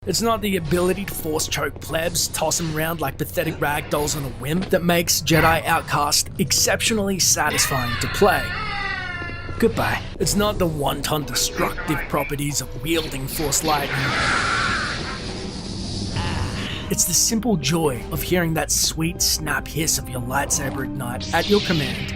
It's not the ability to force choke plebs, toss them around like pathetic rag dolls on a whim that makes Jedi Outcast exceptionally satisfying to play. Goodbye. It's not the wanton destructive properties of wielding Force lightning. It's the simple joy of hearing that sweet snap hiss of your lightsaber ignite at your command,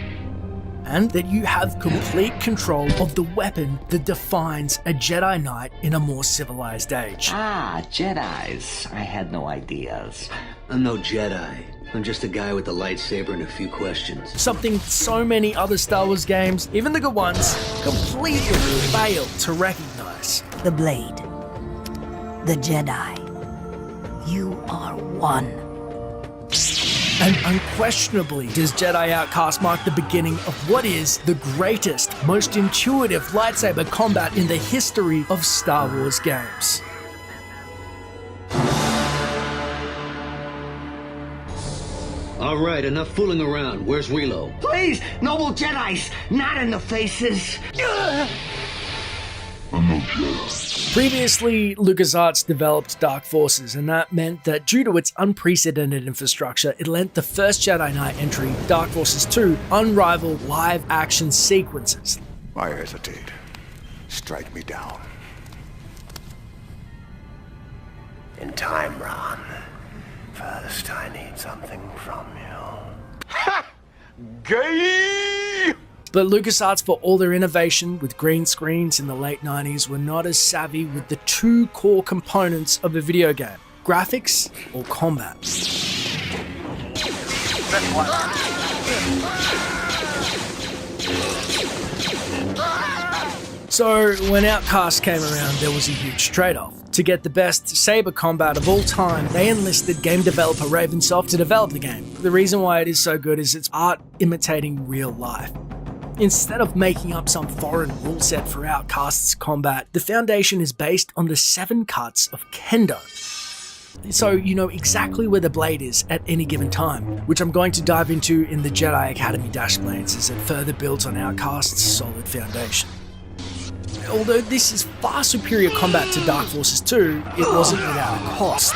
and that you have complete control of the weapon that defines a Jedi Knight in a more civilized age. Ah, Jedis. I had no ideas. I'm no Jedi. I'm just a guy with a lightsaber and a few questions. Something so many other Star Wars games, even the good ones, completely failed to recognize. The blade. The Jedi. You are one. And unquestionably does Jedi Outcast mark the beginning of what is the greatest, most intuitive lightsaber combat in the history of Star Wars games. All right, enough fooling around. Where's Relo? Please, noble Jedis, not in the faces. Previously, LucasArts developed Dark Forces, and that meant that due to its unprecedented infrastructure, it lent the first Jedi Knight entry, Dark Forces 2, unrivaled live-action sequences. Why hesitate? Strike me down. In time, Ron. First, I need something from you. Ha! Gay! But LucasArts, for all their innovation with green screens in the late 90s, were not as savvy with the two core components of a video game: graphics or combat. So when Outcast came around, there was a huge trade-off. To get the best saber combat of all time, they enlisted game developer Ravensoft to develop the game. The reason why it is so good is it's art imitating real life. Instead of making up some foreign rule set for Outcast's combat, the foundation is based on the 7 cuts of Kendo. So you know exactly where the blade is at any given time, which I'm going to dive into in the Jedi Academy Dashblades as it further builds on Outcast's solid foundation. Although this is far superior combat to Dark Forces 2, it wasn't without a cost.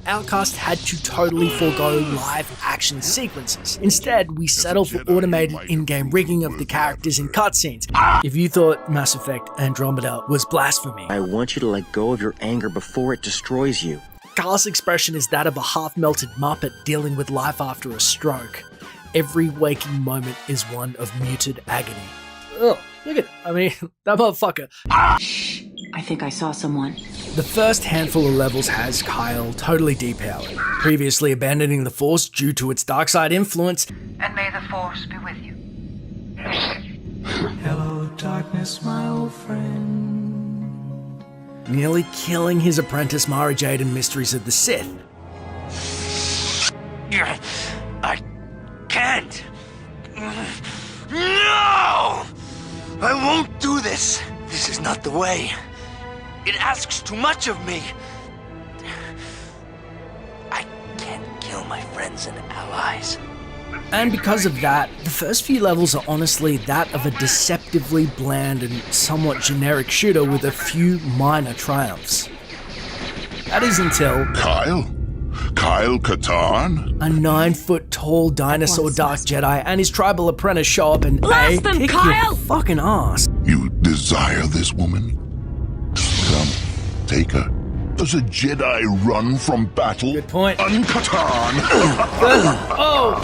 Outcast had to totally forego live action sequences. Instead, we settle for automated in-game rigging of the characters in cutscenes. If you thought Mass Effect Andromeda was blasphemy, I want you to let go of your anger before it destroys you. Carl's expression is that of a half-melted Muppet dealing with life after a stroke. Every waking moment is one of muted agony. Ugh, look at it. I mean, that motherfucker. I think I saw someone. The first handful of levels has Kyle totally depowered, previously abandoning the Force due to its dark side influence. And may the Force be with you. Hello, darkness, my old friend. Nearly killing his apprentice Mara Jade in Mysteries of the Sith. I can't. No! I won't do this. This is not the way. It asks too much of me. I can't kill my friends and allies. And because of that, the first few levels are honestly that of a deceptively bland and somewhat generic shooter with a few minor triumphs. That is until... Kyle Katarn? A 9-foot-tall dinosaur Dark Jedi and his tribal apprentice show up and Blast them, kick Kyle! your fucking ass. You desire this woman? Come, take her. Does a Jedi run from battle? Good point. Katarn! Oh!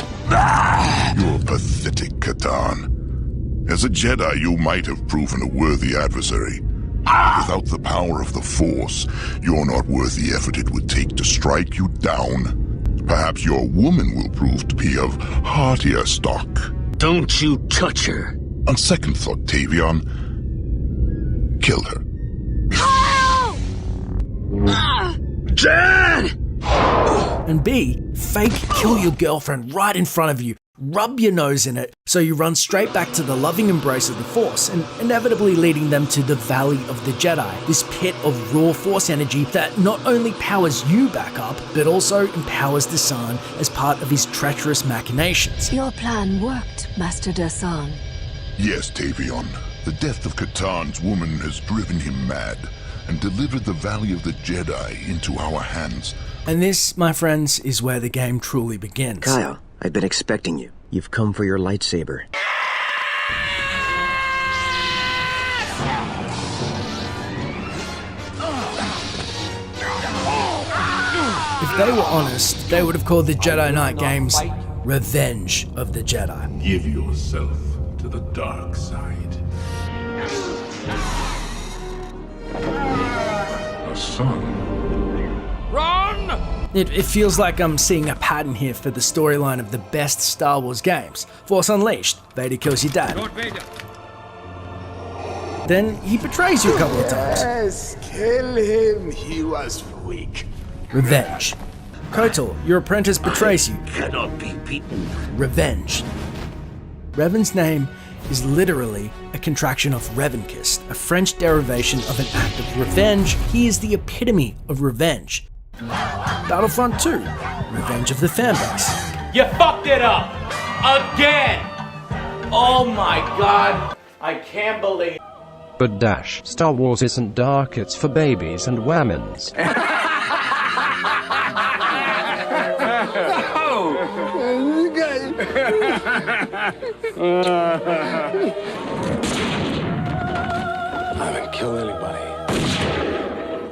You're pathetic, Katarn. As a Jedi, you might have proven a worthy adversary. Without the power of the Force, you're not worth the effort it would take to strike you down. Perhaps your woman will prove to be of heartier stock. Don't you touch her. On second thought, Tavion, kill her. Jan! And B, fake kill your girlfriend right in front of you. Rub your nose in it so you run straight back to the loving embrace of the Force, and inevitably leading them to the Valley of the Jedi, this pit of raw Force energy that not only powers you back up, but also empowers Dasan as part of his treacherous machinations. Your plan worked, Master Dasan. Yes, Tavion. The death of Katarn's woman has driven him mad. and delivered the Valley of the Jedi into our hands. And this, my friends, is where the game truly begins. Kyle, I've been expecting you. You've come for your lightsaber. If they were honest, they would have called the Jedi Knight games Revenge of the Jedi. Give yourself to the dark side. A son. Run! It feels like I'm seeing a pattern here for the storyline of the best Star Wars games. Force Unleashed, Vader kills your dad. Then he betrays you a couple of times. Yes, kill him. He was weak. Revenge. KOTOR, your apprentice betrays you. Cannot be beaten. Revenge. Revan's name is literally a contraction of Revankist, a French derivation of an act of revenge. He is the epitome of revenge. Battlefront 2, Revenge of the Fanbase. You fucked it up! Again! Oh my god! I can't believe. But Dash, Star Wars isn't dark, it's for babies and whammons. I haven't killed anybody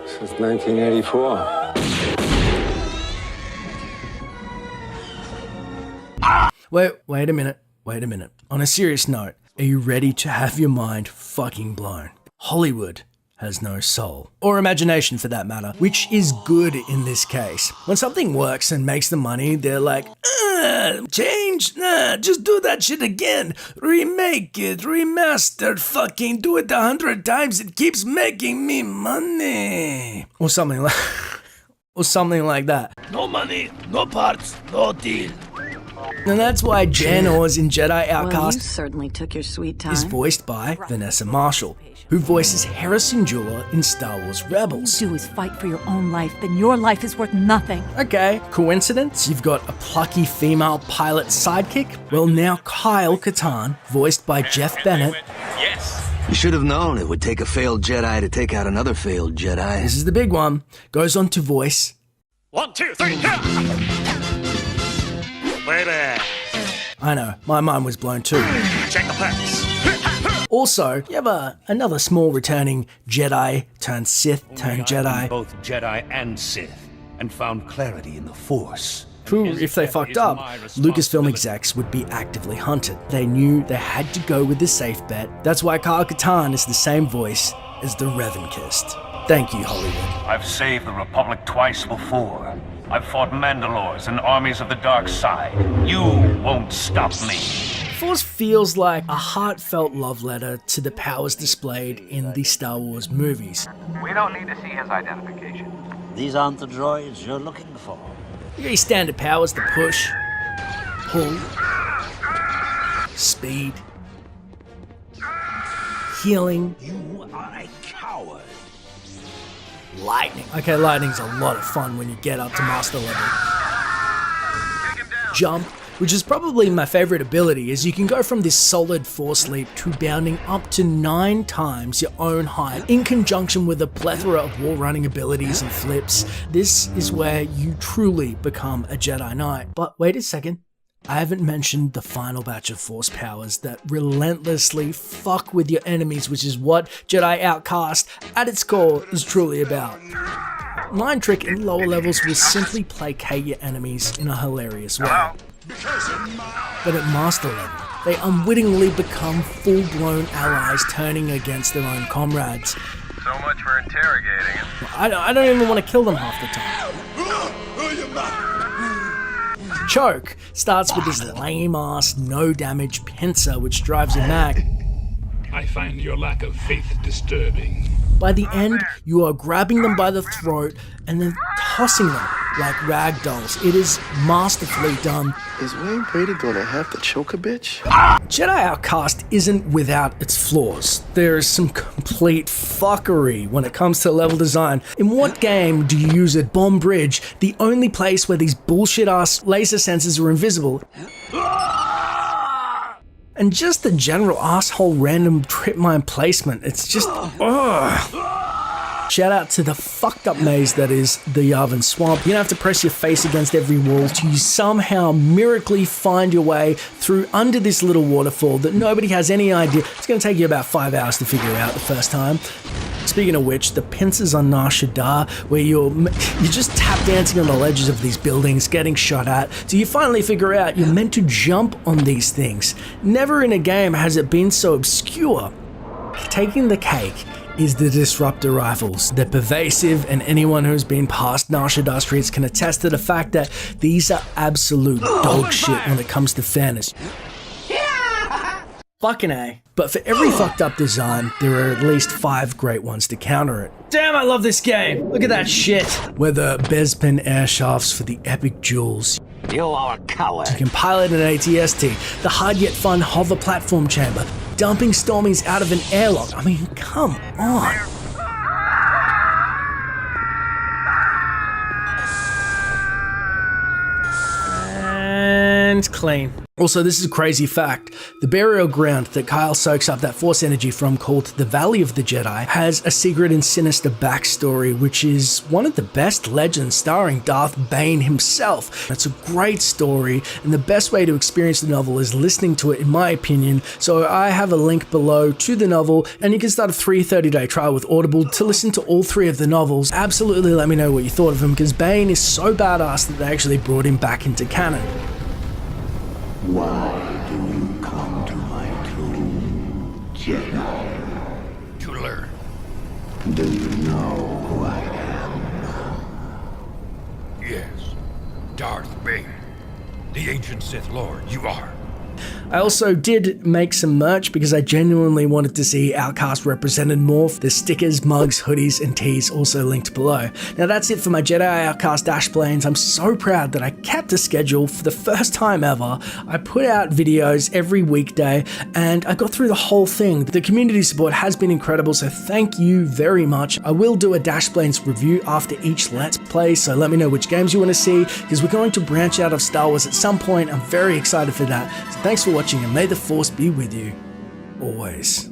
since 1984. Wait a minute. On a serious note, are you ready to have your mind fucking blown? Hollywood has no soul, or imagination for that matter, which is good in this case. When something works and makes the money, they're like, change? Nah, just do that shit again. Remake it, remastered, fucking do it 100 times, it keeps making me money. Or something like that. No money, no parts, no deal. And that's why Jan Ors in Jedi Outcast well, you certainly took your sweet time. is voiced by Vanessa Marshall, who voices Hera Syndulla in Star Wars Rebels. All you do is fight for your own life, then your life is worth nothing. Okay, coincidence? You've got a plucky female pilot sidekick? Well, now Kyle Katarn, voiced by Jeff Bennett. Yes. You should have known it would take a failed Jedi to take out another failed Jedi. This is the big one. Goes on to voice 1, 2, 3, Baby. I know, my mind was blown too. Check the packs. Also, you have another small returning Jedi turned Sith turned Jedi. Both Jedi and Sith, and found clarity in the Force. Who, if they fucked up, Lucasfilm execs would be actively hunted. They knew they had to go with the safe bet. That's why Kyle Katarn is the same voice as the Revankist. Thank you, Hollywood. I've saved the Republic twice before. I've fought Mandalores and armies of the dark side. You won't stop me. Force feels like a heartfelt love letter to the powers displayed in the Star Wars movies. We don't need to see his identification. These aren't the droids you're looking for. You got your standard powers to push, pull, speed, healing. You are a coward. Lightning. Okay, lightning's a lot of fun when you get up to master level. Jump, which is probably my favorite ability, is you can go from this solid force leap to bounding up to 9 times your own height in conjunction with a plethora of wall running abilities and flips. This is where you truly become a Jedi Knight. But wait a second. I haven't mentioned the final batch of force powers that relentlessly fuck with your enemies, which is what Jedi Outcast at its core is truly about. Mind Trick in lower levels will simply placate your enemies in a hilarious way. But at master level, they unwittingly become full-blown allies turning against their own comrades. So much for interrogating him. I don't even want to kill them half the time. Choke starts with this lame-ass, no-damage pincer which drives you mad. I find your lack of faith disturbing. By the end, you are grabbing them by the throat and then tossing them like rag dolls. It is masterfully done. Is Wayne Brady gonna have to choke a bitch? Jedi Outcast isn't without its flaws. There is some complete fuckery when it comes to level design. In what game do you use at Bomb Bridge, the only place where these bullshit-ass laser sensors are invisible? And just the general asshole random trip mine placement, it's just, ugh. Shout out to the fucked up maze that is the Yavin Swamp. You're gonna have to press your face against every wall to somehow miraculously find your way through under this little waterfall that nobody has any idea. It's gonna take you about 5 hours to figure out the first time. Speaking of which, the pincers on Nar Shaddaa, where you're just tap dancing on the ledges of these buildings, getting shot at, till you finally figure out you're meant to jump on these things. Never in a game has it been so obscure. Taking the cake is the disruptor rifles. They're pervasive, and anyone who's been past Nar Shaddaa streets can attest to the fact that these are absolute dog shit when it comes to fairness. Fucking A. But for every fucked up design, there are at least 5 great ones to counter it. Damn, I love this game! Look at that shit! Whether Bespin air shafts for the epic jewels. You are a coward. You can pilot an ATST, the hard yet fun hover platform chamber, dumping Stormies out of an airlock. I mean, come on. And clean. Also, this is a crazy fact. The burial ground that Kyle soaks up that force energy from, called the Valley of the Jedi, has a secret and sinister backstory, which is one of the best legends starring Darth Bane himself. It's a great story, and the best way to experience the novel is listening to it, in my opinion. So I have a link below to the novel, and you can start a free 30-day trial with Audible to listen to all 3 of the novels. Absolutely let me know what you thought of him, because Bane is so badass that they actually brought him back into canon. Why do you come to my tomb, Jedi? To learn. Do you know who I am? Yes. Darth Bane. The ancient Sith Lord, you are. I also did make some merch because I genuinely wanted to see Outcast represented more. The stickers, mugs, hoodies, and tees also linked below. Now that's it for my Jedi Outcast Dash Planes. I'm so proud that I kept a schedule for the first time ever. I put out videos every weekday and I got through the whole thing. The community support has been incredible, so thank you very much. I will do a Dash Planes review after each Let's Play, so let me know which games you want to see, because we're going to branch out of Star Wars at some point. I'm very excited for that. So thanks for watching, and may the Force be with you always.